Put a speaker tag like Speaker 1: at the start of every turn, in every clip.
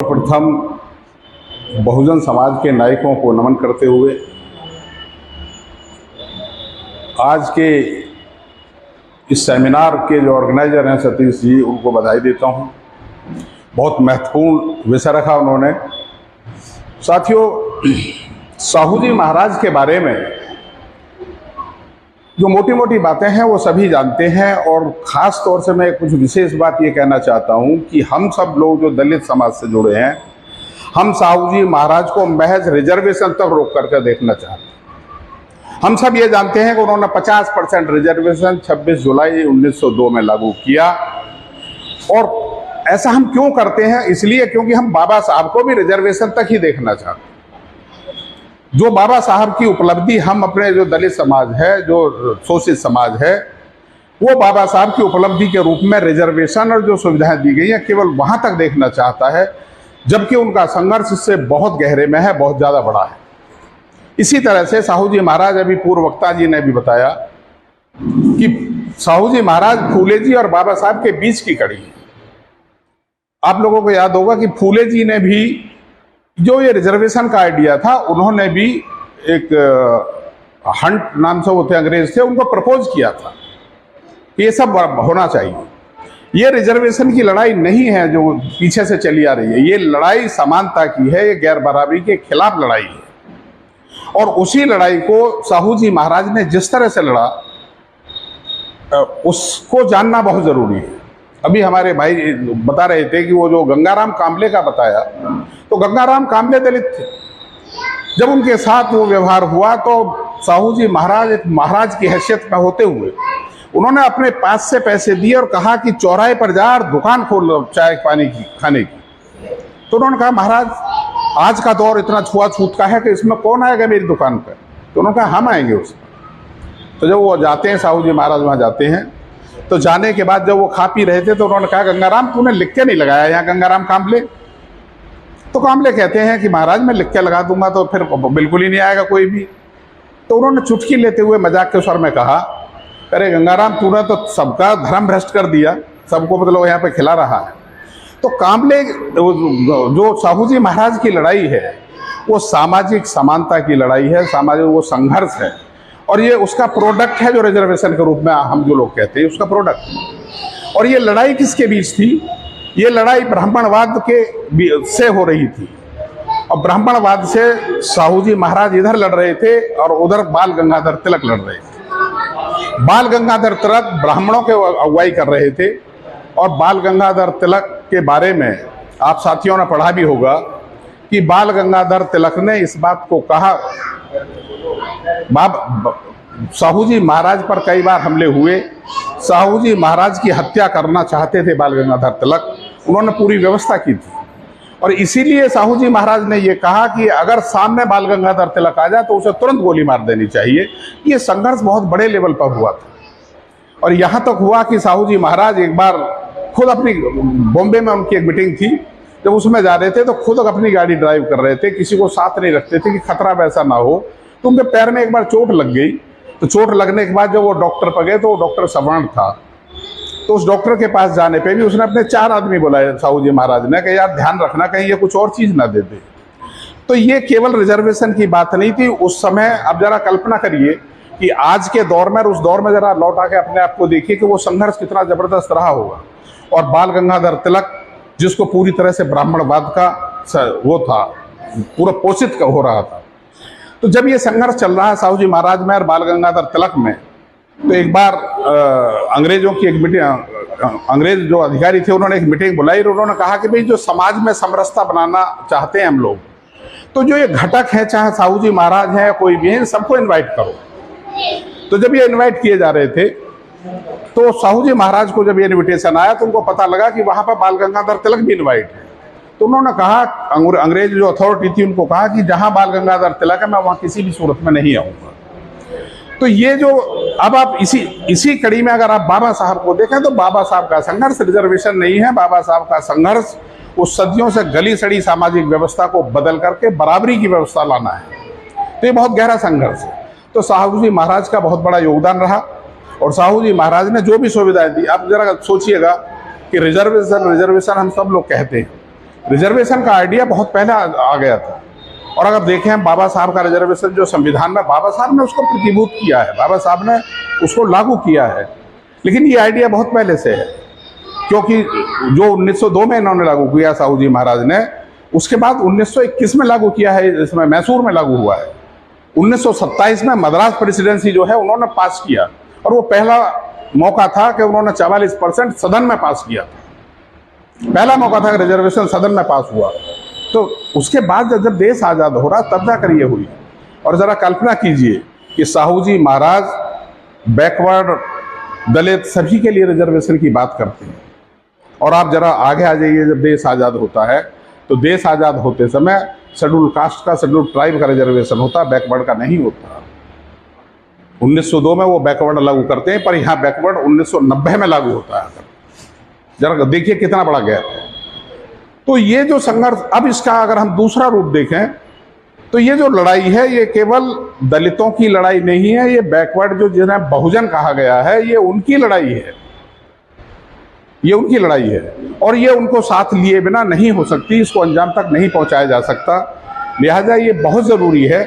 Speaker 1: प्रथम बहुजन समाज के नायकों को नमन करते हुए आज के इस सेमिनार के जो ऑर्गेनाइजर हैं सतीश जी, उनको बधाई देता हूं। बहुत महत्वपूर्ण विषय रखा उन्होंने। साथियों, साहू जी महाराज के बारे में जो मोटी मोटी बातें हैं वो सभी जानते हैं, और ख़ास तौर से मैं कुछ विशेष बात ये कहना चाहता हूँ कि हम सब लोग जो दलित समाज से जुड़े हैं, हम साहू जी महाराज को महज रिजर्वेशन तक रोक करके देखना चाहते हैं। हम सब ये जानते हैं कि उन्होंने 50% रिजर्वेशन 26 जुलाई 1902 में लागू किया, और ऐसा हम क्यों करते हैं? इसलिए क्योंकि हम बाबा साहब को भी रिजर्वेशन तक ही देखना चाहते हैं। जो बाबा साहब की उपलब्धि हम अपने जो दलित समाज है, जो शोषित समाज है, वो बाबा साहब की उपलब्धि के रूप में रिजर्वेशन और जो सुविधाएं दी गई हैं केवल वहां तक देखना चाहता है, जबकि उनका संघर्ष इससे बहुत गहरे में है, बहुत ज़्यादा बड़ा है। इसी तरह से साहू जी महाराज, अभी पूर्व वक्ता जी ने भी बताया कि साहू जी महाराज फूले जी और बाबा साहब के बीच की कड़ी है। आप लोगों को याद होगा कि फूले जी ने भी जो ये रिजर्वेशन का आइडिया था, उन्होंने भी एक हंट नाम से वो थे, अंग्रेज थे, उनको प्रपोज किया था कि ये सब होना चाहिए। ये रिजर्वेशन की लड़ाई नहीं है जो पीछे से चली आ रही है, ये लड़ाई समानता की है, ये गैर बराबरी के खिलाफ लड़ाई है। और उसी लड़ाई को साहू जी महाराज ने जिस तरह से लड़ा, उसको जानना बहुत जरूरी है। अभी हमारे भाई बता रहे थे कि वो जो गंगाराम कांबले का बताया, तो गंगाराम कांबले दलित थे। जब उनके साथ वो व्यवहार हुआ तो साहू जी महाराज एक महाराज की हैसियत में होते हुए उन्होंने अपने पास से पैसे दिए और कहा कि चौराहे पर जा और दुकान खोल लो चाय पानी की, खाने की। तो उन्होंने कहा, महाराज आज का दौर इतना छुआछूत का है कि इसमें कौन आएगा मेरी दुकान पर? तो उन्होंने कहा, हम आएंगे उसमें। तो जब वो जाते हैं, साहू जी महाराज वहाँ जाते हैं, तो जाने के बाद जब वो खा पी रहे थे तो उन्होंने कहा, गंगाराम तूने लिख के नहीं लगाया यहाँ गंगाराम कांबले? तो कांबले कहते हैं कि महाराज मैं लिख के लगा दूंगा तो फिर बिल्कुल ही नहीं आएगा कोई भी। तो उन्होंने चुटकी लेते हुए मजाक के स्वर में कहा, अरे गंगाराम तूने तो सबका धर्म भ्रष्ट कर दिया, सबको मतलब यहाँ पे खिला रहा है। तो कांबले जो साहू जी महाराज की लड़ाई है वो सामाजिक समानता की लड़ाई है, सामाजिक वो संघर्ष है, और ये उसका प्रोडक्ट है जो रिजर्वेशन के रूप में हम जो लोग कहते हैं उसका प्रोडक्ट। और ये लड़ाई किसके बीच थी? ये लड़ाई ब्राह्मणवाद के से हो रही थी, और ब्राह्मणवाद से साहू जी महाराज इधर लड़ रहे थे और उधर बाल गंगाधर तिलक लड़ रहे थे। बाल गंगाधर तिलक ब्राह्मणों के अगुवाई कर रहे थे, और बाल गंगाधर तिलक के बारे में आप साथियों ने पढ़ा भी होगा कि बाल गंगाधर तिलक ने इस बात को कहा, साहू जी महाराज पर कई बार हमले हुए, साहू जी महाराज की हत्या करना चाहते थे बाल गंगाधर तिलक, उन्होंने पूरी व्यवस्था की थी। और इसीलिए साहू जी महाराज ने ये कहा कि अगर सामने बाल गंगाधर तिलक आ जाए तो उसे तुरंत गोली मार देनी चाहिए। ये संघर्ष बहुत बड़े लेवल पर हुआ था, और यहाँ तक हुआ कि साहू जी महाराज एक बार खुद अपनी, बॉम्बे में उनकी एक मीटिंग थी, जब उसमें जा रहे थे तो खुद अपनी गाड़ी ड्राइव कर रहे थे, किसी को साथ नहीं रखते थे कि खतरा वैसा ना हो। तो उनके पैर में एक बार चोट लग गई, तो चोट लगने के बाद जब वो डॉक्टर पर गए तो वो डॉक्टर सवर्ण था। तो उस डॉक्टर के पास जाने पे भी उसने अपने 4 आदमी बुलाए साहू जी महाराज ने कि यार ध्यान रखना कहीं ये कुछ और चीज़ ना दे दे। तो ये केवल रिजर्वेशन की बात नहीं थी उस समय। अब जरा कल्पना करिए कि आज के दौर में और उस दौर में जरा लौट आके अपने आप को देखिए कि वो संघर्ष कितना जबरदस्त रहा होगा। और बाल गंगाधर तिलक, जिसको पूरी तरह से ब्राह्मणवाद का वो था, पूरा पोषित हो रहा था। तो जब ये संघर्ष चल रहा है साहू जी महाराज में और बाल गंगाधर तिलक में, तो एक बार अंग्रेजों की एक मीटिंग, अंग्रेज जो अधिकारी थे उन्होंने एक मीटिंग बुलाई और उन्होंने कहा कि भाई जो समाज में समरसता बनाना चाहते हैं हम लोग, तो जो ये घटक है, चाहे साहू जी महाराज हैं या कोई भी है, सबको इन्वाइट करो। तो जब ये इन्वाइट किए जा रहे थे तो साहू जी महाराज को जब ये इन्विटेशन आया तो उनको पता लगा कि वहाँ पर बाल गंगाधर तिलक भी इन्वाइट है। तो उन्होंने कहा, अंग्रेज जो अथॉरिटी थी उनको कहा कि जहाँ बाल गंगाधर तिलक है मैं वहाँ किसी भी सूरत में नहीं आऊँगा। तो ये जो अब आप इसी कड़ी में अगर आप बाबा साहब को देखें तो बाबा साहब का संघर्ष रिजर्वेशन नहीं है, बाबा साहब का संघर्ष उस सदियों से गली सड़ी सामाजिक व्यवस्था को बदल करके बराबरी की व्यवस्था लाना है। तो ये बहुत गहरा संघर्ष है। तो साहू जी महाराज का बहुत बड़ा योगदान रहा, और साहू जी महाराज ने जो भी सुविधाएं दी, आप जरा सोचिएगा कि रिजर्वेशन हम सब लोग कहते हैं, रिजर्वेशन का आइडिया बहुत पहले आ गया था। और अगर देखें बाबा साहब का रिजर्वेशन जो संविधान में, बाबा साहब ने उसको प्रतिभूत किया है, बाबा साहब ने उसको लागू किया है, लेकिन ये आइडिया बहुत पहले से है, क्योंकि जो 1902 में इन्होंने लागू किया साहू जी महाराज ने, उसके बाद 1921 में लागू किया है, इसमें मैसूर में लागू हुआ है। 1927 में मद्रास प्रेसिडेंसी जो है उन्होंने पास किया, और वो पहला मौका था कि उन्होंने 44% सदन में पास किया था। पहला मौका था कि रिजर्वेशन सदन में पास हुआ। तो उसके बाद जब देश आज़ाद हो रहा तब जाकर ये हुई। और ज़रा कल्पना कीजिए कि साहू जी महाराज बैकवर्ड, दलित, सभी के लिए रिजर्वेशन की बात करते हैं। और आप जरा आगे आ जाइए, जब देश आज़ाद होता है तो देश आज़ाद होते समय शेड्यूल कास्ट का, शेड्यूल ट्राइब का रिजर्वेशन होता, बैकवर्ड का नहीं होता। 1902 में वो बैकवर्ड लागू करते हैं, पर यहाँ बैकवर्ड 1990 में लागू होता है। जरा देखिए कितना बड़ा गैप है। तो ये जो संघर्ष, अब इसका अगर हम दूसरा रूप देखें तो ये जो लड़ाई है ये केवल दलितों की लड़ाई नहीं है, ये बैकवर्ड जो जिन्हें बहुजन कहा गया है, ये उनकी लड़ाई है, ये उनकी लड़ाई है। और ये उनको साथ लिए बिना नहीं हो सकती, इसको अंजाम तक नहीं पहुंचाया जा सकता। लिहाजा ये बहुत ज़रूरी है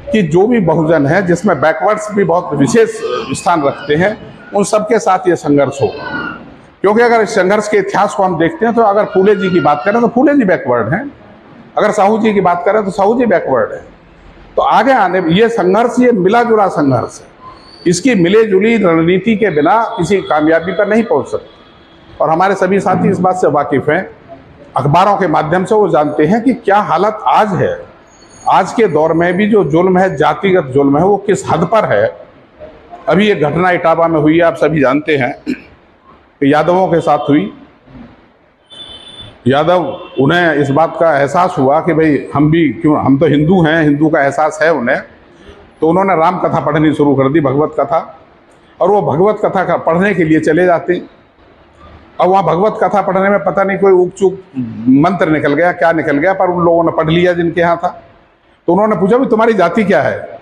Speaker 1: कि जो भी बहुजन है, जिसमें बैकवर्ड्स भी बहुत विशेष स्थान रखते हैं, उन सबके साथ ये संघर्ष हो। क्योंकि अगर इस संघर्ष के इतिहास को हम देखते हैं तो अगर फूले जी की बात करें तो फूले जी बैकवर्ड हैं, अगर साहू जी की बात करें तो साहू जी बैकवर्ड है। तो आगे आने ये संघर्ष, ये मिला जुला संघर्ष है, इसकी मिले जुली रणनीति के बिना किसी कामयाबी पर नहीं पहुंच सकती। और हमारे सभी साथी इस बात से वाकिफ हैं, अखबारों के माध्यम से वो जानते हैं कि क्या हालत आज है। आज के दौर में भी जो जुल्म है, जातिगत जुल्म है, वो किस हद पर है। अभी एक घटना इटावा में हुई, आप सभी जानते हैं, यादवों के साथ हुई। यादव, उन्हें इस बात का एहसास हुआ कि भाई हम भी क्यों, हम तो हिंदू हैं, हिंदू का एहसास है उन्हें, तो उन्होंने राम कथा पढ़नी शुरू कर दी, भगवत कथा। और वो भगवत कथा का पढ़ने के लिए चले जाते। और वहाँ भगवत कथा पढ़ने में पता नहीं कोई ऊक चूक मंत्र निकल गया, क्या निकल गया, पर उन लोगों ने पढ़ लिया जिनके यहाँ था। तो उन्होंने पूछा भाई तुम्हारी जाति क्या है।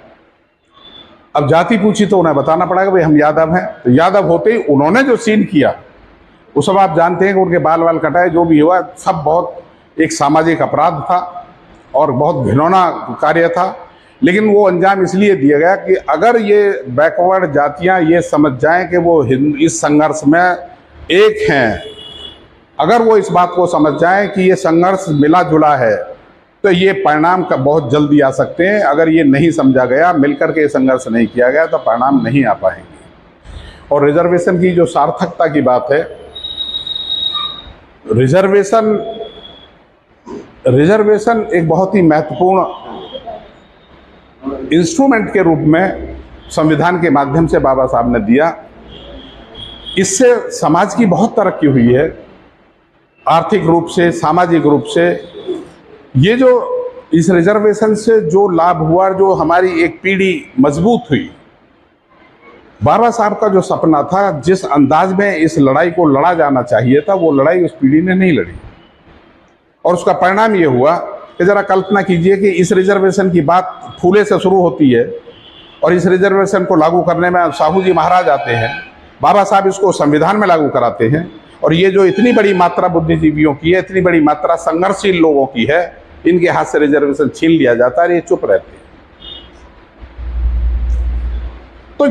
Speaker 1: अब जाति पूछी तो उन्हें बताना पड़ेगा भाई हम यादव हैं। तो यादव होते ही उन्होंने जो सीन किया वो सब आप जानते हैं कि उनके बाल वाल कटाए, जो भी हुआ सब बहुत एक सामाजिक अपराध था और बहुत घिनौना कार्य था। लेकिन वो अंजाम इसलिए दिया गया कि अगर ये बैकवर्ड जातियां ये समझ जाएं कि वो इस संघर्ष में एक हैं, अगर वो इस बात को समझ जाएं कि ये संघर्ष मिला जुला है, तो ये परिणाम का बहुत जल्दी आ सकते हैं। अगर ये नहीं समझा गया, मिलकर के संघर्ष नहीं किया गया, तो परिणाम नहीं आ पाएंगे। और रिजर्वेशन की जो सार्थकता की बात है, रिजर्वेशन एक बहुत ही महत्वपूर्ण इंस्ट्रूमेंट के रूप में संविधान के माध्यम से बाबा साहब ने दिया। इससे समाज की बहुत तरक्की हुई है, आर्थिक रूप से, सामाजिक रूप से। ये जो इस रिजर्वेशन से जो लाभ हुआ, जो हमारी एक पीढ़ी मजबूत हुई, बाबा साहब का जो सपना था, जिस अंदाज में इस लड़ाई को लड़ा जाना चाहिए था, वो लड़ाई उस पीढ़ी ने नहीं लड़ी। और उसका परिणाम ये हुआ कि जरा कल्पना कीजिए कि इस रिजर्वेशन की बात फूले से शुरू होती है और इस रिजर्वेशन को लागू करने में साहू जी महाराज आते हैं, बाबा साहब इसको संविधान में लागू कराते हैं। और ये जो इतनी बड़ी मात्रा बुद्धिजीवियों की है, इतनी बड़ी मात्रा संघर्षशील लोगों की है, इनके हाथ से रिजर्वेशन छीन लिया जाता है, ये चुप रहते हैं। तो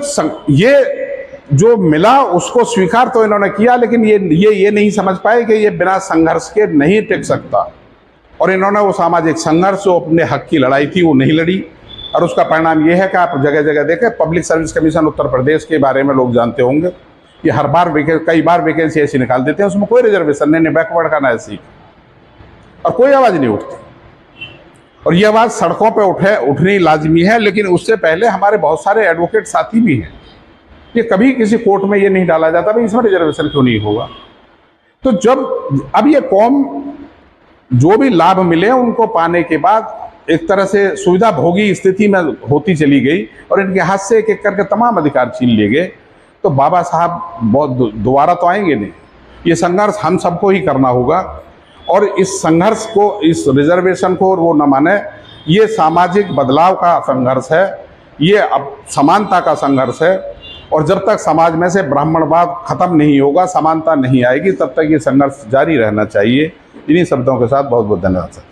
Speaker 1: ये जो मिला उसको स्वीकार तो इन्होंने किया, लेकिन ये नहीं समझ पाए कि ये बिना संघर्ष के नहीं टिक सकता। और इन्होंने वो सामाजिक संघर्ष, जो अपने हक की लड़ाई थी, वो नहीं लड़ी। और उसका परिणाम ये है कि आप जगह जगह देखें, public service commission Uttar Pradesh के बारे में लोग जानते होंगे कि हर बार कई बार वैकेंसी ऐसी निकाल देते हैं, उसमें कोई रिजर्वेशन नहीं, बैकवर्ड का ना ऐसी, और कोई आवाज़ नहीं उठती। और ये आवाज़ सड़कों पर उठनी लाजमी है, लेकिन उससे पहले हमारे बहुत सारे एडवोकेट साथी भी हैं। ये कभी किसी कोर्ट में ये नहीं डाला जाता भाई इसमें रिजर्वेशन क्यों नहीं होगा। तो जब अब ये कौम जो भी लाभ मिले उनको पाने के बाद एक तरह से सुविधा भोगी स्थिति में होती चली गई और इनके हाथ से एक एक करके तमाम अधिकार छीन लिए गए, तो बाबा साहब बहुत दोबारा तो आएंगे नहीं। ये संघर्ष हम सबको ही करना होगा। और इस संघर्ष को, इस रिजर्वेशन को वो न माने, ये सामाजिक बदलाव का संघर्ष है, ये अब समानता का संघर्ष है। और जब तक समाज में से ब्राह्मणवाद खत्म नहीं होगा, समानता नहीं आएगी, तब तक ये संघर्ष जारी रहना चाहिए। इन्हीं शब्दों के साथ बहुत बहुत धन्यवाद सर।